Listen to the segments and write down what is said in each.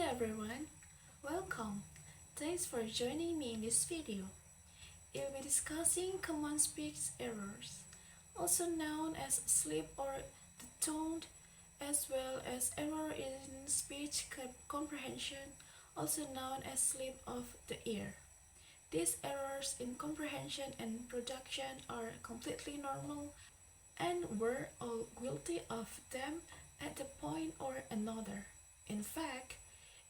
everyone, welcome. Thanks for joining me in this video. I'll be discussing common speech errors, also known as slip or the tone, as well as error in speech comprehension, also known as slip of the ear. These errors in comprehension and production are completely normal, and we're all guilty of them at the point or another. In fact,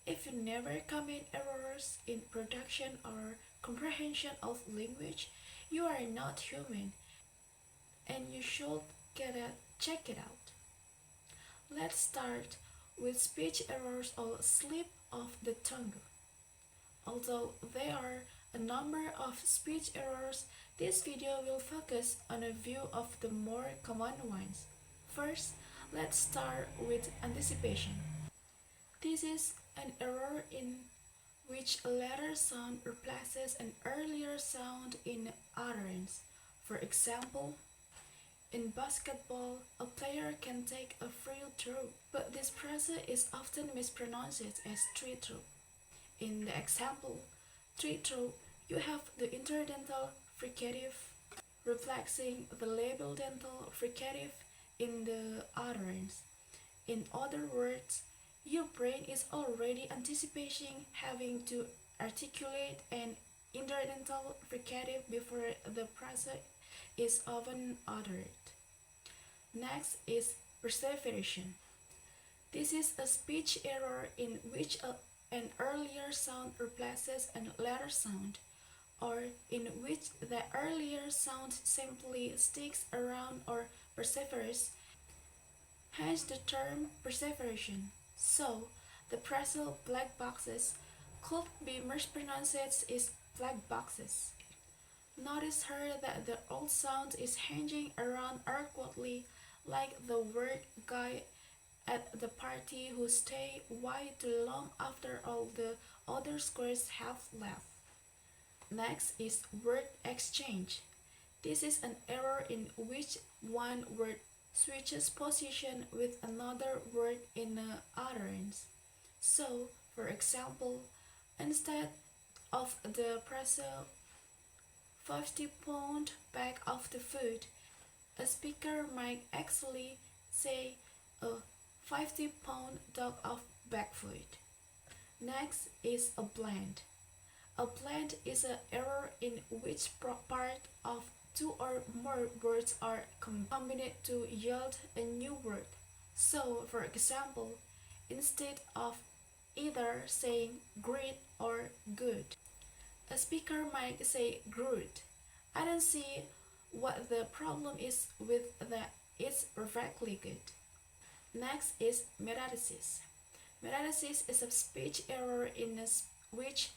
if you never commit errors in production or comprehension of language, you are not human and you should check it out. Let's start with speech errors or slip of the tongue. Although there are a number of speech errors, this video will focus on a few of the more common ones. First, let's start with anticipation. This is an error in which a later sound replaces an earlier sound in utterance. For example, in basketball, a player can take a free throw, but this process is often mispronounced as free throw. In the example, free throw, you have the interdental fricative replacing the labial dental fricative in the utterance. In other words, your brain is already anticipating having to articulate an interdental fricative before the process is often uttered. Next is perseveration. This is a speech error in which an earlier sound replaces a later sound, or in which the earlier sound simply sticks around or perseveres, hence the term perseveration. So, the present black boxes could be mispronounced as black boxes. Notice here that the old sound is hanging around awkwardly, like the word guy at the party who stay way too long after all the other squares have left. Next is word exchange. This is an error in which one word switches position with another word in an utterance. So, for example, instead of the present 50-pound bag of the food, a speaker might actually say a 50-pound dog of bag food. Next is a blend. A blend is an error in which part of two or more words are combined to yield a new word. So, for example, instead of either saying great or good, a speaker might say good. I don't see what the problem is with that. It's perfectly good. Next is metathesis. Metathesis is a speech error in which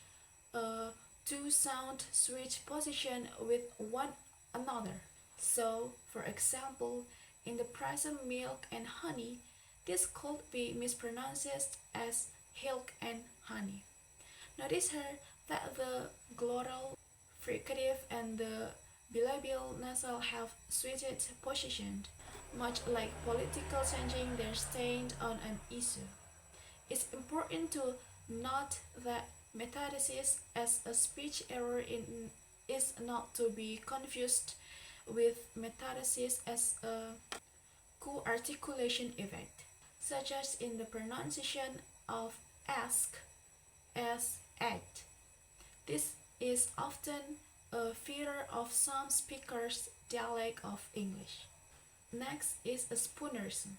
two sounds switch position with one another. So, for example, in the present milk and honey, this could be mispronounced as hilk and honey. Notice here that the glottal fricative and the bilabial nasal have switched position, much like political changing their stand on an issue. It's important to note that metathesis as a speech error is not to be confused with metathesis as a co-articulation effect, such as in the pronunciation of ask as act. This is often a feature of some speakers' dialect of English. Next is a spoonerism.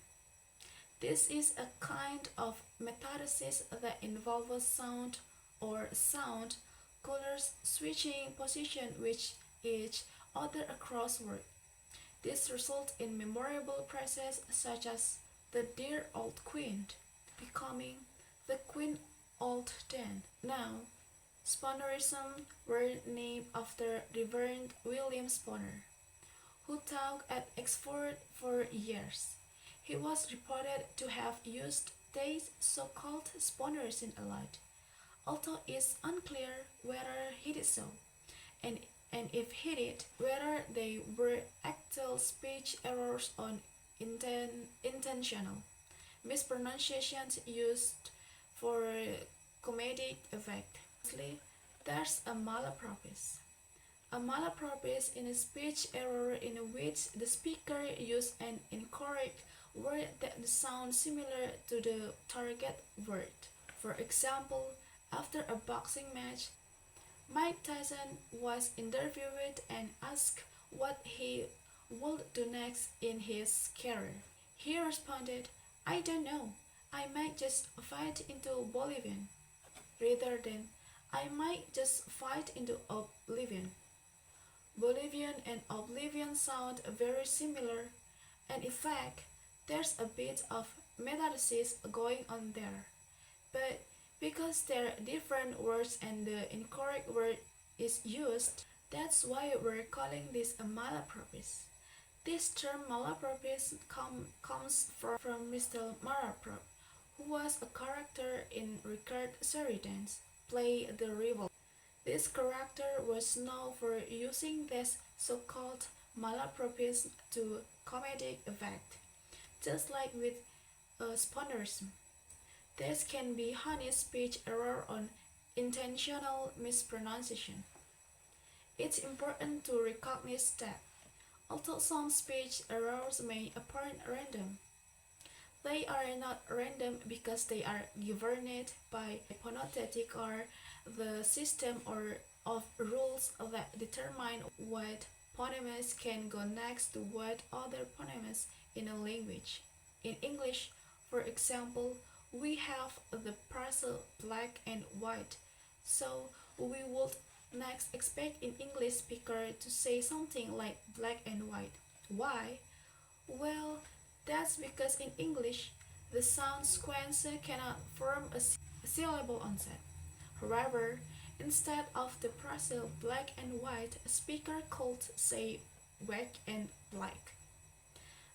This is a kind of metathesis that involves sound or sound colors switching position with each other across word. This results in memorable phrases such as the dear old queen becoming the queen old den. Now, spoonerism were named after Reverend William Spooner, who taught at Oxford for years. He was reported to have used these so-called spoonerism a lot, although it's unclear whether he did so, and if he did, whether they were actual speech errors or intentional mispronunciations used for comedic effect. Lastly, there's a malaprops. A malaprops is a speech error in which the speaker uses an incorrect word that sounds similar to the target word. For example, after a boxing match, Mike Tyson was interviewed and asked what he would do next in his career. He responded, I don't know. I might just fight into Bolivian, rather than I might just fight into oblivion. Bolivian and oblivion sound very similar, and in fact, there's a bit of metathesis going on there. But because they're different words and the incorrect word is used, that's why we're calling this a malaprops. This term malaprops comes from Mr. Malaprop, who was a character in Richard Sheridan's play The Revolt. This character was known for using this so-called malaprops to comedic effect, just like with sponerism. This can be honest speech error or intentional mispronunciation. It's important to recognize that, although some speech errors may appear random, they are not random because they are governed by phonetic or the system or of rules that determine what phonemes can go next to what other phonemes in a language. In English, for example, we have the parcel black and white, so we would next expect an English speaker to say something like black and white. Why? Well, that's because in English, the sound sequence cannot form a syllable onset. However, instead of the parcel black and white, a speaker could say white and black.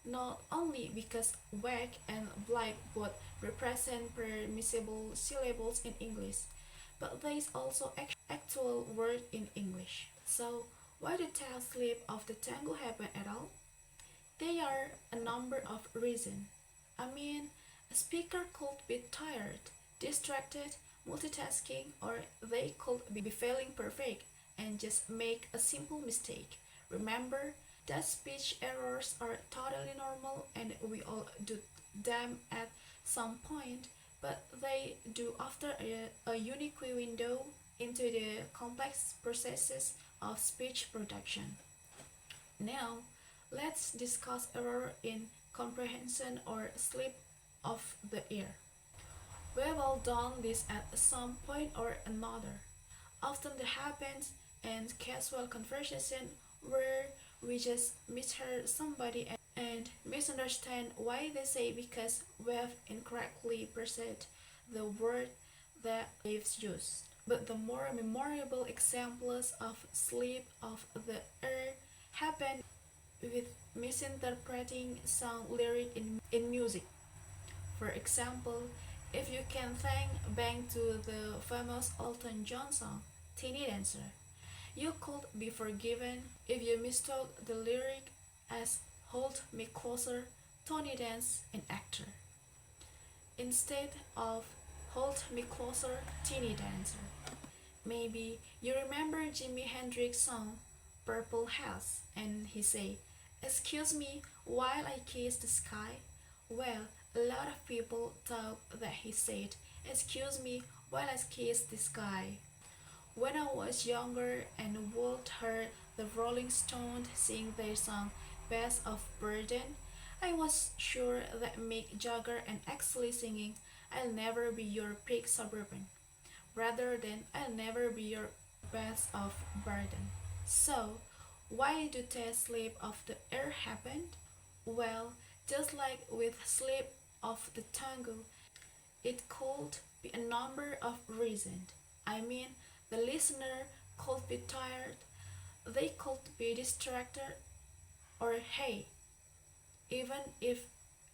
Not only because white and black both represent permissible syllables in English, but there is also actual word in English. So, why the tail slip of the tango happen at all? There are a number of reasons. I mean, a speaker could be tired, distracted, multitasking, or they could be feeling perfect and just make a simple mistake. Remember that speech errors are totally normal and we all do them at some point, but they do after a unique window into the complex processes of speech production. Now, let's discuss error in comprehension or slip of the ear. We've all done this at some point or another. Often it happens in casual conversation where we just misheard somebody and misunderstand why they say because we've incorrectly perceived the word that they've used. But the more memorable examples of slip of the ear happen with misinterpreting some lyric in music. For example, if you can think back to the famous Elton John song, Teeny Dancer, you could be forgiven if you mistook the lyric as Hold Me Closer, Tony Dance, an actor, instead of Hold Me Closer, Teeny Dancer. Maybe you remember Jimi Hendrix's song, Purple Haze, and he say, excuse me while I kiss the sky. Well, a lot of people thought that he said, excuse me while I kiss the sky. When I was younger and would hear the Rolling Stones sing their song Best of Burden, I was sure that Mick Jagger and actually singing I'll Never Be Your Big Suburban, rather than I'll Never Be Your Best of Burden. So, why do the slip of the air happen? Well, just like with slip of the tango, it could be a number of reasons. I mean, the listener could be tired, they could be distracted, or hey, even if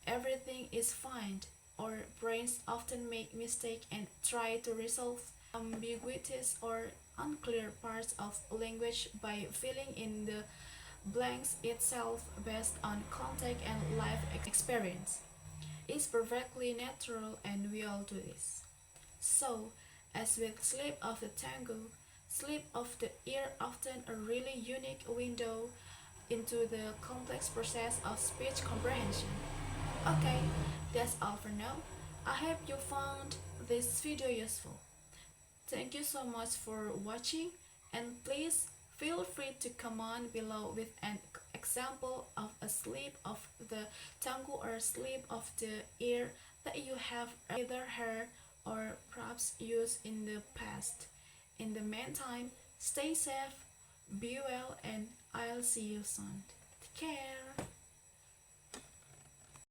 everything is fine, our brains often make mistakes and try to resolve ambiguities or unclear parts of language by filling in the blanks itself based on context and life experience. It's perfectly natural and we all do this. So, as with slip of the tongue, slip of the ear often a really unique window into the complex process of speech comprehension. Okay, that's all for now. I hope you found this video useful. Thank you so much for watching, and please feel free to comment below with an example of a slip of the tongue or slip of the ear that you have either heard or perhaps used in the past. In the meantime, stay safe, be well, and I'll see you soon. Take care.